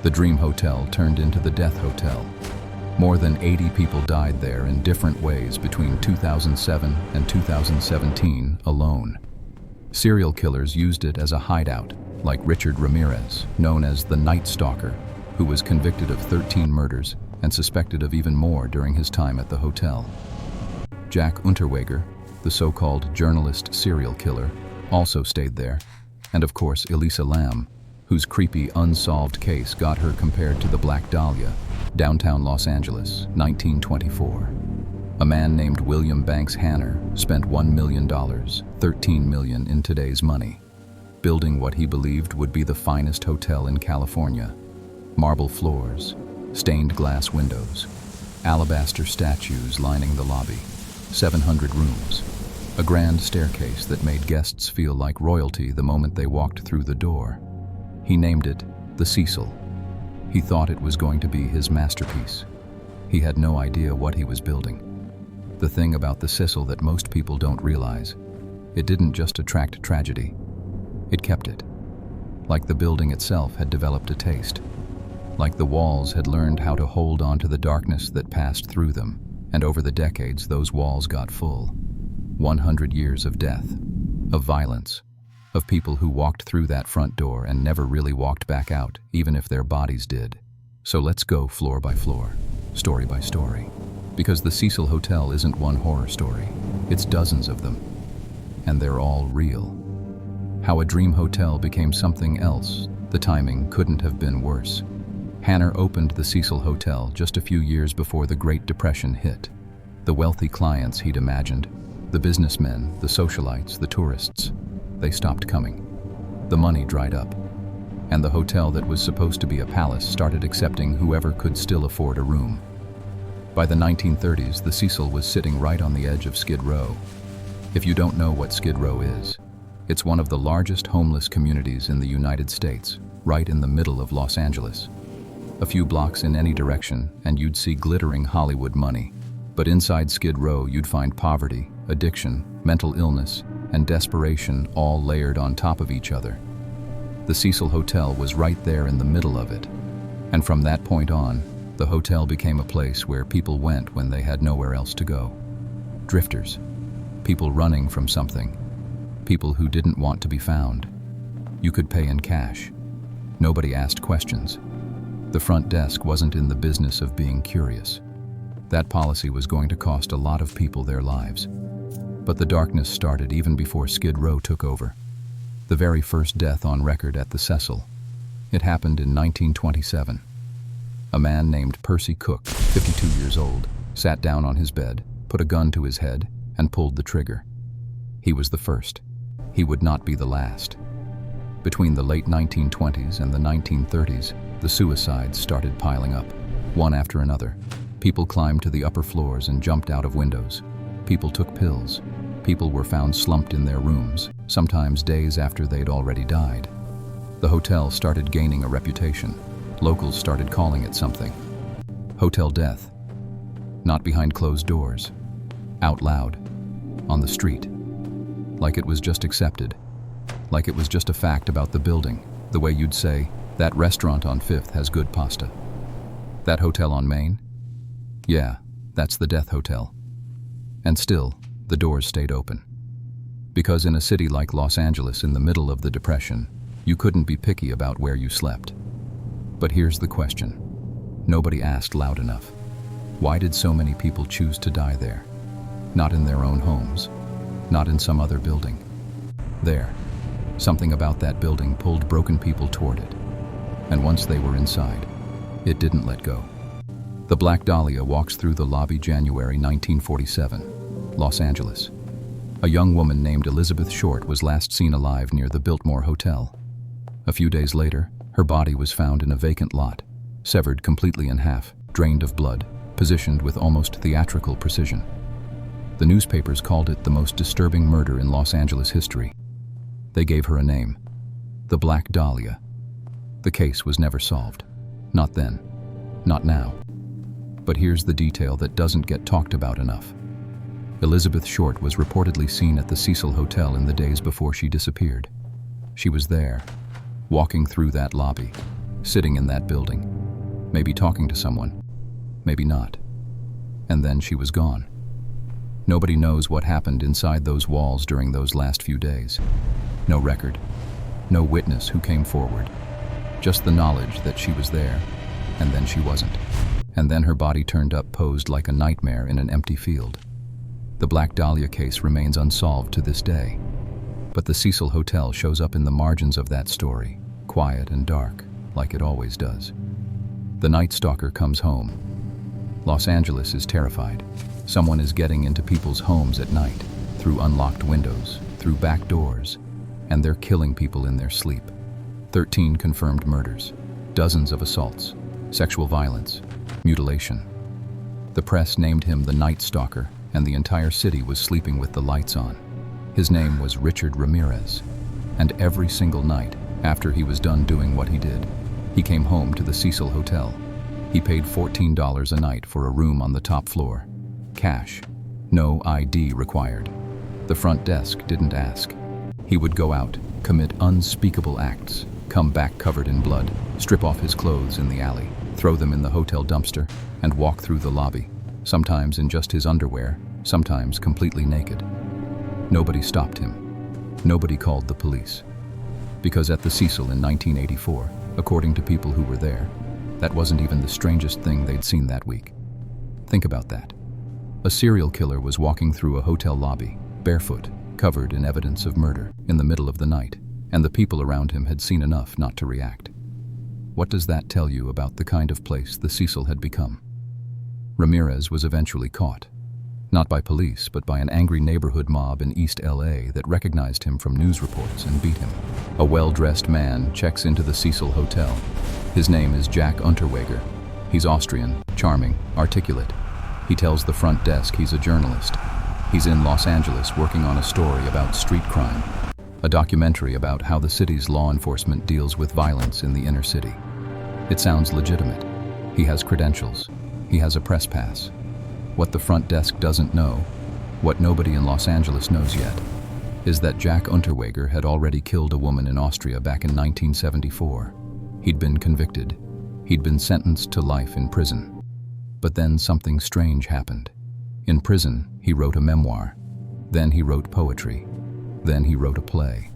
The Dream Hotel turned into the Death Hotel. More than 80 people died there in different ways between 2007 and 2017 alone. Serial killers used it as a hideout, like Richard Ramirez, known as the Night Stalker, who was convicted of 13 murders and suspected of even more during his time at the hotel. Jack Unterweger, the so-called journalist serial killer, also stayed there, and of course Elisa Lam, whose creepy, unsolved case got her compared to the Black Dahlia, downtown Los Angeles, 1924. A man named William Banks Hanner spent $1 million, $13 million in today's money, building what he believed would be the finest hotel in California. Marble floors, stained glass windows, alabaster statues lining the lobby, 700 rooms, a grand staircase that made guests feel like royalty the moment they walked through the door. He named it the Cecil. He thought it was going to be his masterpiece. He had no idea what he was building. The thing about the Cecil that most people don't realize, it didn't just attract tragedy, it kept it. Like the building itself had developed a taste. Like the walls had learned how to hold on to the darkness that passed through them, and over the decades those walls got full. 100 years of death, of violence, of people who walked through that front door and never really walked back out, even if their bodies did. So let's go floor by floor, story by story. Because the Cecil Hotel isn't one horror story, it's dozens of them. And they're all real. How a dream hotel became something else, the timing couldn't have been worse. Hanner opened the Cecil Hotel just a few years before the Great Depression hit. The wealthy clients he'd imagined, the businessmen, the socialites, the tourists, they stopped coming. The money dried up, and the hotel that was supposed to be a palace started accepting whoever could still afford a room. By the 1930s, the Cecil was sitting right on the edge of Skid Row. If you don't know what Skid Row is, it's one of the largest homeless communities in the United States, right in the middle of Los Angeles. A few blocks in any direction, and you'd see glittering Hollywood money. But inside Skid Row, you'd find poverty, addiction, mental illness, and desperation all layered on top of each other. The Cecil Hotel was right there in the middle of it. And from that point on, the hotel became a place where people went when they had nowhere else to go. Drifters, people running from something, people who didn't want to be found. You could pay in cash. Nobody asked questions. The front desk wasn't in the business of being curious. That policy was going to cost a lot of people their lives. But the darkness started even before Skid Row took over. The very first death on record at the Cecil. It happened in 1927. A man named Percy Cook, 52 years old, sat down on his bed, put a gun to his head, and pulled the trigger. He was the first. He would not be the last. Between the late 1920s and the 1930s, the suicides started piling up, one after another. People climbed to the upper floors and jumped out of windows. People took pills. People were found slumped in their rooms, sometimes days after they'd already died. The hotel started gaining a reputation. Locals started calling it something. Hotel death. Not behind closed doors. Out loud. On the street. Like it was just accepted. Like it was just a fact about the building, the way you'd say, that restaurant on 5th has good pasta. That hotel on Main? Yeah, that's the Death Hotel. And still, the doors stayed open. Because in a city like Los Angeles in the middle of the Depression, you couldn't be picky about where you slept. But here's the question. Nobody asked loud enough. Why did so many people choose to die there? Not in their own homes. Not in some other building. There. Something about that building pulled broken people toward it. And once they were inside, it didn't let go. The Black Dahlia walks through the lobby January 1947, Los Angeles. A young woman named Elizabeth Short was last seen alive near the Biltmore Hotel. A few days later, her body was found in a vacant lot, severed completely in half, drained of blood, positioned with almost theatrical precision. The newspapers called it the most disturbing murder in Los Angeles history. They gave her a name, the Black Dahlia. The case was never solved. Not then. Not now. But here's the detail that doesn't get talked about enough. Elizabeth Short was reportedly seen at the Cecil Hotel in the days before she disappeared. She was there, walking through that lobby, sitting in that building, maybe talking to someone, maybe not. And then she was gone. Nobody knows what happened inside those walls during those last few days. No record, no witness who came forward. Just the knowledge that she was there, and then she wasn't. And then her body turned up posed like a nightmare in an empty field. The Black Dahlia case remains unsolved to this day. But the Cecil Hotel shows up in the margins of that story, quiet and dark, like it always does. The Night Stalker comes home. Los Angeles is terrified. Someone is getting into people's homes at night, through unlocked windows, through back doors, and they're killing people in their sleep. 13 confirmed murders, dozens of assaults, sexual violence, mutilation. The press named him the Night Stalker, and the entire city was sleeping with the lights on. His name was Richard Ramirez, and every single night, after he was done doing what he did, he came home to the Cecil Hotel. He paid $14 a night for a room on the top floor. Cash. No ID required. The front desk didn't ask. He would go out, commit unspeakable acts, come back covered in blood, strip off his clothes in the alley, throw them in the hotel dumpster, and walk through the lobby, sometimes in just his underwear, sometimes completely naked. Nobody stopped him. Nobody called the police. Because at the Cecil in 1984, according to people who were there, that wasn't even the strangest thing they'd seen that week. Think about that. A serial killer was walking through a hotel lobby, barefoot, covered in evidence of murder, in the middle of the night, and the people around him had seen enough not to react. What does that tell you about the kind of place the Cecil had become? Ramirez was eventually caught. Not by police, but by an angry neighborhood mob in East LA that recognized him from news reports and beat him. A well-dressed man checks into the Cecil Hotel. His name is Jack Unterweger. He's Austrian, charming, articulate. He tells the front desk he's a journalist. He's in Los Angeles working on a story about street crime, a documentary about how the city's law enforcement deals with violence in the inner city. It sounds legitimate. He has credentials. He has a press pass. What the front desk doesn't know, what nobody in Los Angeles knows yet, is that Jack Unterweger had already killed a woman in Austria back in 1974. He'd been convicted. He'd been sentenced to life in prison. But then something strange happened. In prison, he wrote a memoir. Then he wrote poetry. Then he wrote a play.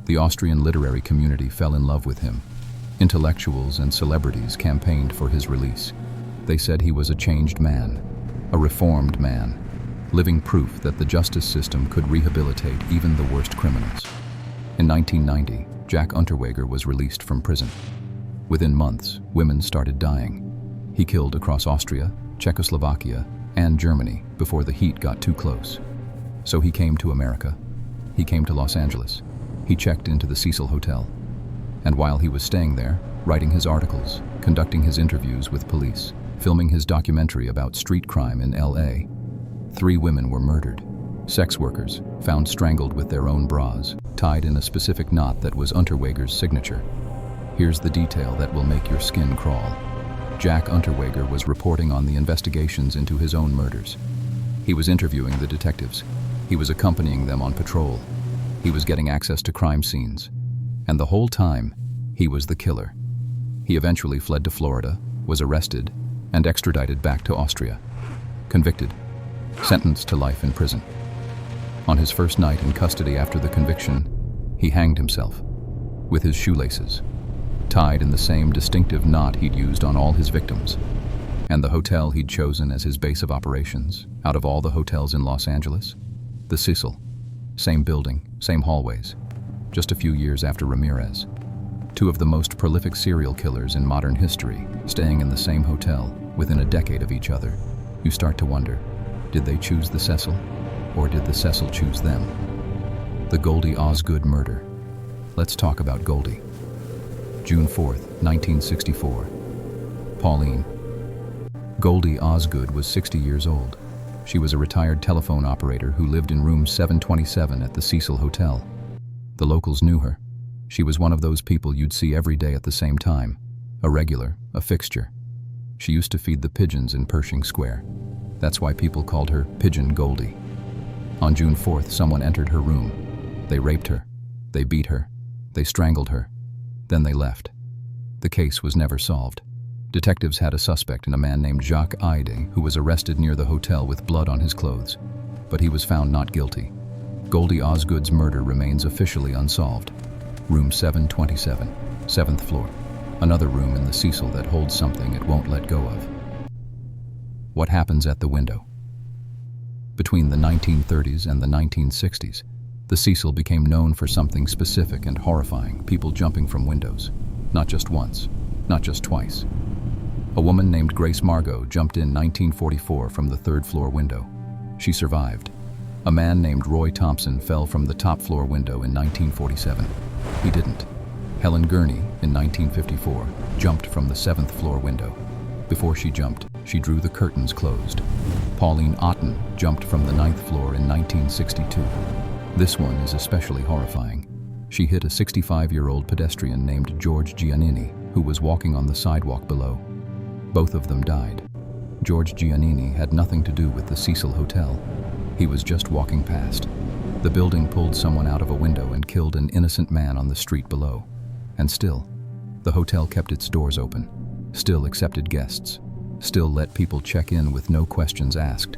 The Austrian literary community fell in love with him. Intellectuals and celebrities campaigned for his release. They said he was a changed man, a reformed man, living proof that the justice system could rehabilitate even the worst criminals. In 1990, Jack Unterweger was released from prison. Within months, women started dying. He killed across Austria, Czechoslovakia, and Germany before the heat got too close. So he came to America. He came to Los Angeles. He checked into the Cecil Hotel. And while he was staying there, writing his articles, conducting his interviews with police, filming his documentary about street crime in LA, 3 women were murdered. Sex workers, found strangled with their own bras, tied in a specific knot that was Unterweger's signature. Here's the detail that will make your skin crawl. Jack Unterweger was reporting on the investigations into his own murders. He was interviewing the detectives. He was accompanying them on patrol. He was getting access to crime scenes. And the whole time, he was the killer. He eventually fled to Florida, was arrested, and extradited back to Austria. Convicted, sentenced to life in prison. On his first night in custody after the conviction, he hanged himself, with his shoelaces, tied in the same distinctive knot he'd used on all his victims. And the hotel he'd chosen as his base of operations, out of all the hotels in Los Angeles? The Cecil. Same building, same hallways. Just a few years after Ramirez. 2 of the most prolific serial killers in modern history, staying in the same hotel, within a decade of each other. You start to wonder, did they choose the Cecil, or did the Cecil choose them? The Goldie Osgood murder. Let's talk about Goldie. June 4th, 1964. Pauline. Goldie Osgood was 60 years old. She was a retired telephone operator who lived in room 727 at the Cecil Hotel. The locals knew her. She was one of those people you'd see every day at the same time. A regular, a fixture. She used to feed the pigeons in Pershing Square. That's why people called her Pigeon Goldie. On June 4th, someone entered her room. They raped her. They beat her. They strangled her. Then they left. The case was never solved. Detectives had a suspect in a man named Jacques Aide, who was arrested near the hotel with blood on his clothes, but he was found not guilty. Goldie Osgood's murder remains officially unsolved. Room 727, 7th floor. Another room in the Cecil that holds something it won't let go of. What happens at the window? Between the 1930s and the 1960s, the Cecil became known for something specific and horrifying: people jumping from windows. Not just once, not just twice. A woman named Grace Margot jumped in 1944 from the 3rd floor window. She survived. A man named Roy Thompson fell from the top floor window in 1947. He didn't. Helen Gurney, in 1954, jumped from the 7th floor window. Before she jumped, she drew the curtains closed. Pauline Otten jumped from the 9th floor in 1962. This one is especially horrifying. She hit a 65-year-old pedestrian named George Giannini, who was walking on the sidewalk below. Both of them died. George Giannini had nothing to do with the Cecil Hotel. He was just walking past. The building pulled someone out of a window and killed an innocent man on the street below. And still, the hotel kept its doors open, still accepted guests, still let people check in with no questions asked.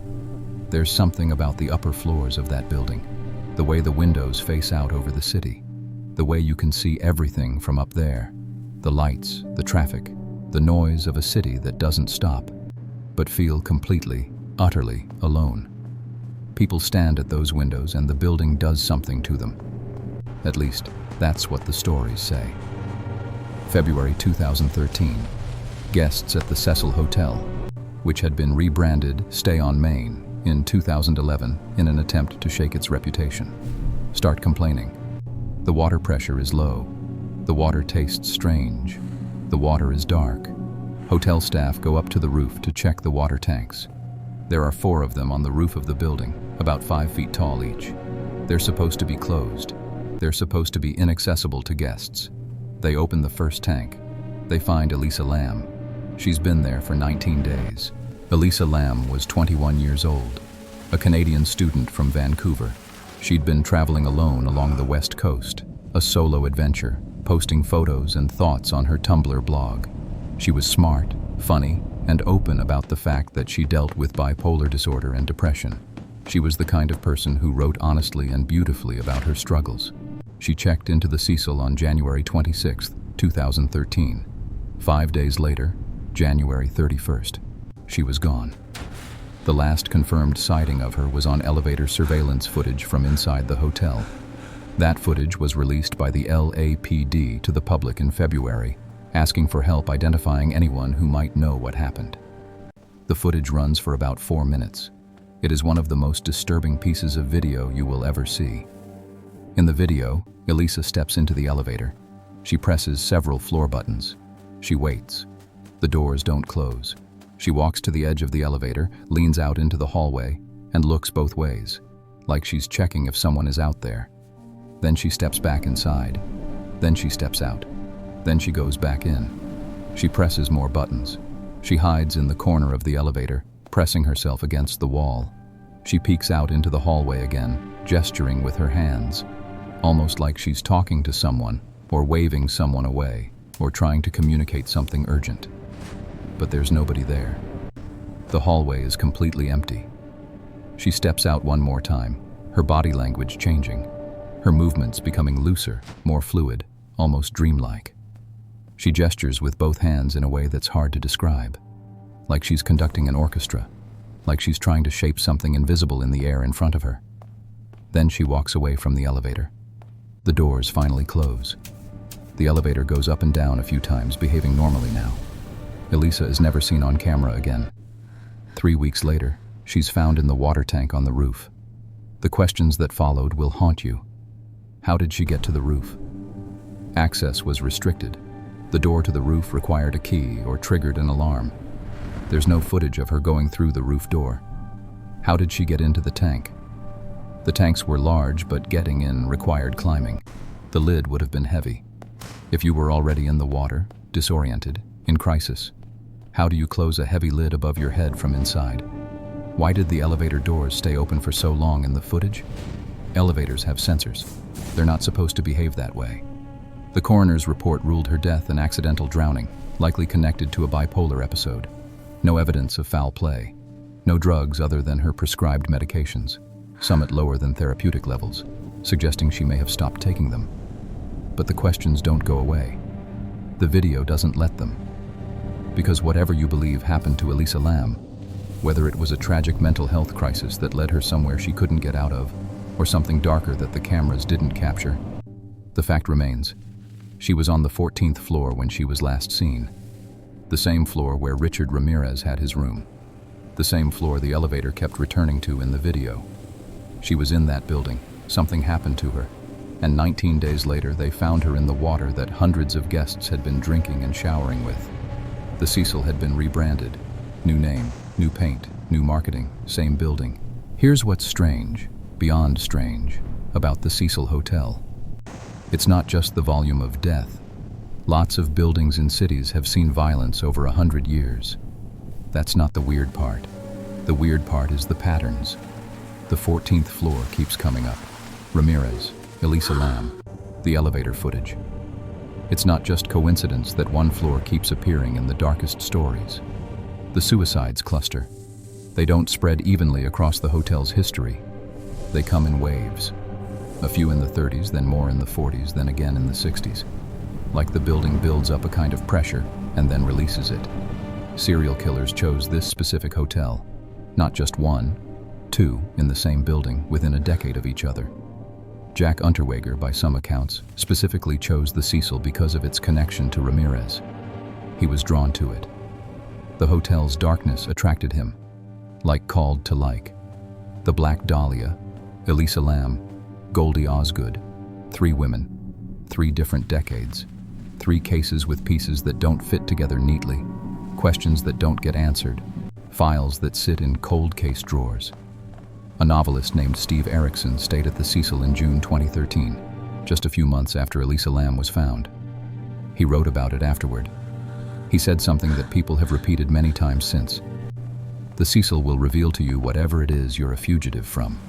There's something about the upper floors of that building, the way the windows face out over the city, the way you can see everything from up there, the lights, the traffic, the noise of a city that doesn't stop, but feel completely, utterly alone. People stand at those windows and the building does something to them. At least, that's what the stories say. February 2013. Guests at the Cecil Hotel, which had been rebranded Stay on Main in 2011 in an attempt to shake its reputation, start complaining. The water pressure is low. The water tastes strange. The water is dark. Hotel staff go up to the roof to check the water tanks. There are 4 of them on the roof of the building, about 5 feet tall each. They're supposed to be closed. They're supposed to be inaccessible to guests. They open the first tank. They find Elisa Lam. She's been there for 19 days. Elisa Lam was 21 years old, a Canadian student from Vancouver. She'd been traveling alone along the West Coast, a solo adventure, posting photos and thoughts on her Tumblr blog. She was smart, funny, and open about the fact that she dealt with bipolar disorder and depression. She was the kind of person who wrote honestly and beautifully about her struggles. She checked into the Cecil on January 26, 2013. 5 days later, January 31st, she was gone. The last confirmed sighting of her was on elevator surveillance footage from inside the hotel. That footage was released by the LAPD to the public in February, asking for help identifying anyone who might know what happened. The footage runs for about 4 minutes. It is one of the most disturbing pieces of video you will ever see. In the video, Elisa steps into the elevator. She presses several floor buttons. She waits. The doors don't close. She walks to the edge of the elevator, leans out into the hallway, and looks both ways, like she's checking if someone is out there. Then she steps back inside. Then she steps out. Then she goes back in. She presses more buttons. She hides in the corner of the elevator, pressing herself against the wall. She peeks out into the hallway again, gesturing with her hands, almost like she's talking to someone, or waving someone away, or trying to communicate something urgent. But there's nobody there. The hallway is completely empty. She steps out one more time, her body language changing, her movements becoming looser, more fluid, almost dreamlike. She gestures with both hands in a way that's hard to describe, like she's conducting an orchestra, like she's trying to shape something invisible in the air in front of her. Then she walks away from the elevator. The doors finally close. The elevator goes up and down a few times, behaving normally now. Elisa is never seen on camera again. 3 weeks later, she's found in the water tank on the roof. The questions that followed will haunt you. How did she get to the roof? Access was restricted. The door to the roof required a key or triggered an alarm. There's no footage of her going through the roof door. How did she get into the tank? The tanks were large, but getting in required climbing. The lid would have been heavy. If you were already in the water, disoriented, in crisis, how do you close a heavy lid above your head from inside? Why did the elevator doors stay open for so long in the footage? Elevators have sensors. They're not supposed to behave that way. The coroner's report ruled her death an accidental drowning, likely connected to a bipolar episode. No evidence of foul play. No drugs other than her prescribed medications, some at lower than therapeutic levels, suggesting she may have stopped taking them. But the questions don't go away. The video doesn't let them. Because whatever you believe happened to Elisa Lam, whether it was a tragic mental health crisis that led her somewhere she couldn't get out of, or something darker that the cameras didn't capture, the fact remains. She was on the 14th floor when she was last seen. The same floor where Richard Ramirez had his room. The same floor the elevator kept returning to in the video. She was in that building. Something happened to her. And 19 days later, they found her in the water that hundreds of guests had been drinking and showering with. The Cecil had been rebranded. New name, new paint, new marketing, same building. Here's what's strange, beyond strange, about the Cecil Hotel. It's not just the volume of death. Lots of buildings in cities have seen violence over 100 years. That's not the weird part. The weird part is the patterns. The 14th floor keeps coming up. Ramirez, Elisa Lam, the elevator footage. It's not just coincidence that one floor keeps appearing in the darkest stories. The suicides cluster. They don't spread evenly across the hotel's history. They come in waves. A few in the 30s, then more in the 40s, then again in the 60s. Like the building builds up a kind of pressure and then releases it. Serial killers chose this specific hotel. Not just one, two in the same building within a decade of each other. Jack Unterweger, by some accounts, specifically chose the Cecil because of its connection to Ramirez. He was drawn to it. The hotel's darkness attracted him. Like called to like. The Black Dahlia, Elisa Lam, Goldie Osgood. 3 women, 3 different decades. 3 cases with pieces that don't fit together neatly. Questions that don't get answered. Files that sit in cold case drawers. A novelist named Steve Erickson stayed at the Cecil in June 2013, just a few months after Elisa Lam was found. He wrote about it afterward. He said something that people have repeated many times since. The Cecil will reveal to you whatever it is you're a fugitive from.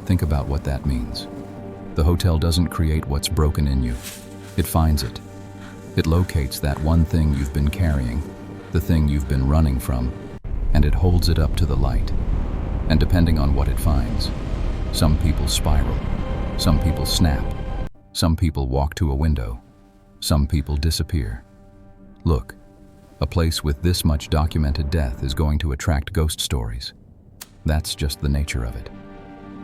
Think about what that means. The hotel doesn't create what's broken in you. It finds it. It locates that one thing you've been carrying, the thing you've been running from, and it holds it up to the light. And depending on what it finds, some people spiral, some people snap, some people walk to a window, some people disappear. Look, a place with this much documented death is going to attract ghost stories. That's just the nature of it.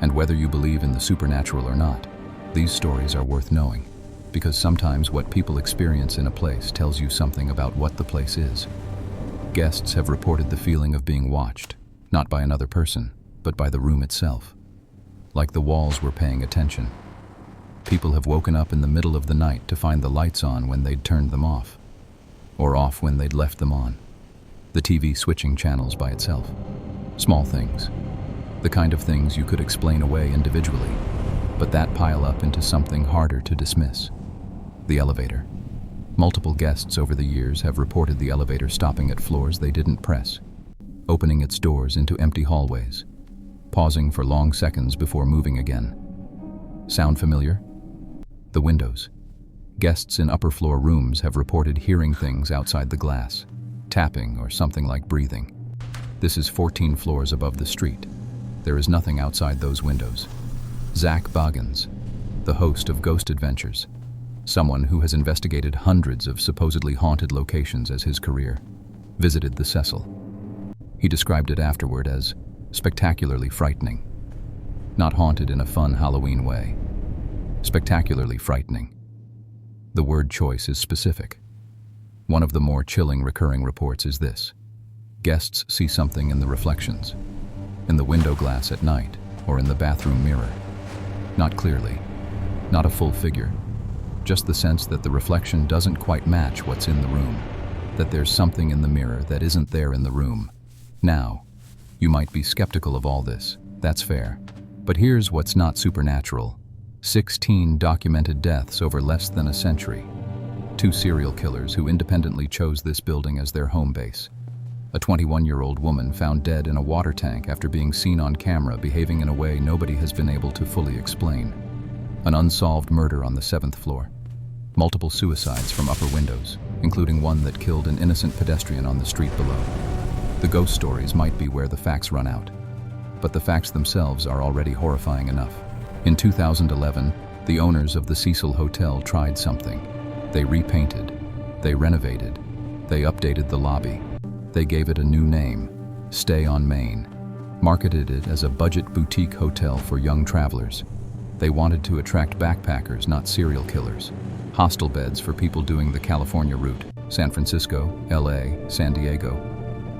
And whether you believe in the supernatural or not, these stories are worth knowing, because sometimes what people experience in a place tells you something about what the place is. Guests have reported the feeling of being watched, not by another person, but by the room itself. Like the walls were paying attention. People have woken up in the middle of the night to find the lights on when they'd turned them off, or off when they'd left them on. The TV switching channels by itself. Small things. The kind of things you could explain away individually, but that pile up into something harder to dismiss. The elevator. Multiple guests over the years have reported the elevator stopping at floors they didn't press, opening its doors into empty hallways, pausing for long seconds before moving again. Sound familiar? The windows. Guests in upper floor rooms have reported hearing things outside the glass, tapping or something like breathing. This is 14 floors above the street. There is nothing outside those windows. Zach Boggins, the host of Ghost Adventures, someone who has investigated hundreds of supposedly haunted locations as his career, visited the Cecil. He described it afterward as spectacularly frightening. Not haunted in a fun Halloween way. Spectacularly frightening. The word choice is specific. One of the more chilling recurring reports is this. Guests see something in the reflections, in the window glass at night, or in the bathroom mirror. Not clearly, not a full figure, just the sense that the reflection doesn't quite match what's in the room, that there's something in the mirror that isn't there in the room. Now, you might be skeptical of all this, that's fair. But here's what's not supernatural. 16 documented deaths over less than a century. 2 serial killers who independently chose this building as their home base. A 21-year-old woman found dead in a water tank after being seen on camera behaving in a way nobody has been able to fully explain. An unsolved murder on the 7th floor. Multiple suicides from upper windows, including one that killed an innocent pedestrian on the street below. The ghost stories might be where the facts run out, but the facts themselves are already horrifying enough. In 2011, the owners of the Cecil Hotel tried something. They repainted, they renovated, they updated the lobby. They gave it a new name, Stay on Main, marketed it as a budget boutique hotel for young travelers. They wanted to attract backpackers, not serial killers. Hostel beds for people doing the California route, San Francisco, LA, San Diego.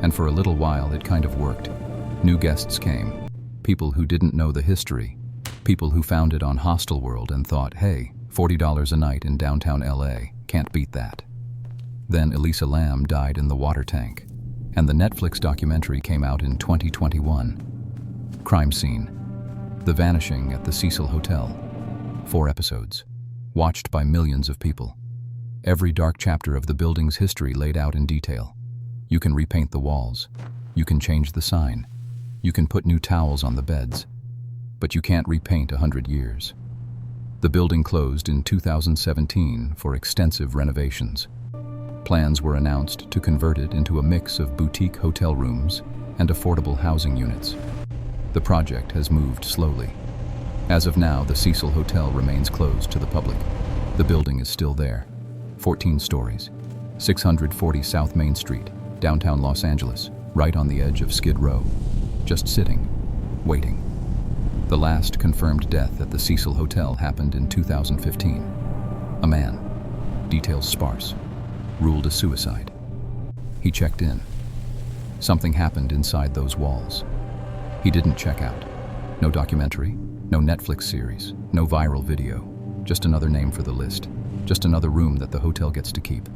And for a little while it kind of worked. New guests came, people who didn't know the history, people who found it on Hostel World and thought, hey, $40 a night in downtown LA, can't beat that. Then Elisa Lam died in the water tank, and the Netflix documentary came out in 2021. Crime Scene: The Vanishing at the Cecil Hotel. 4 episodes, watched by millions of people. Every dark chapter of the building's history laid out in detail. You can repaint the walls, you can change the sign, you can put new towels on the beds, but you can't repaint 100 years. The building closed in 2017 for extensive renovations. Plans were announced to convert it into a mix of boutique hotel rooms and affordable housing units. The project has moved slowly. As of now, the Cecil Hotel remains closed to the public. The building is still there. 14 stories, 640 South Main Street, downtown Los Angeles, right on the edge of Skid Row. Just sitting, waiting. The last confirmed death at the Cecil Hotel happened in 2015. A man, details sparse, ruled a suicide. He checked in. Something happened inside those walls. He didn't check out. No documentary, no Netflix series, no viral video. Just another name for the list. Just another room that the hotel gets to keep.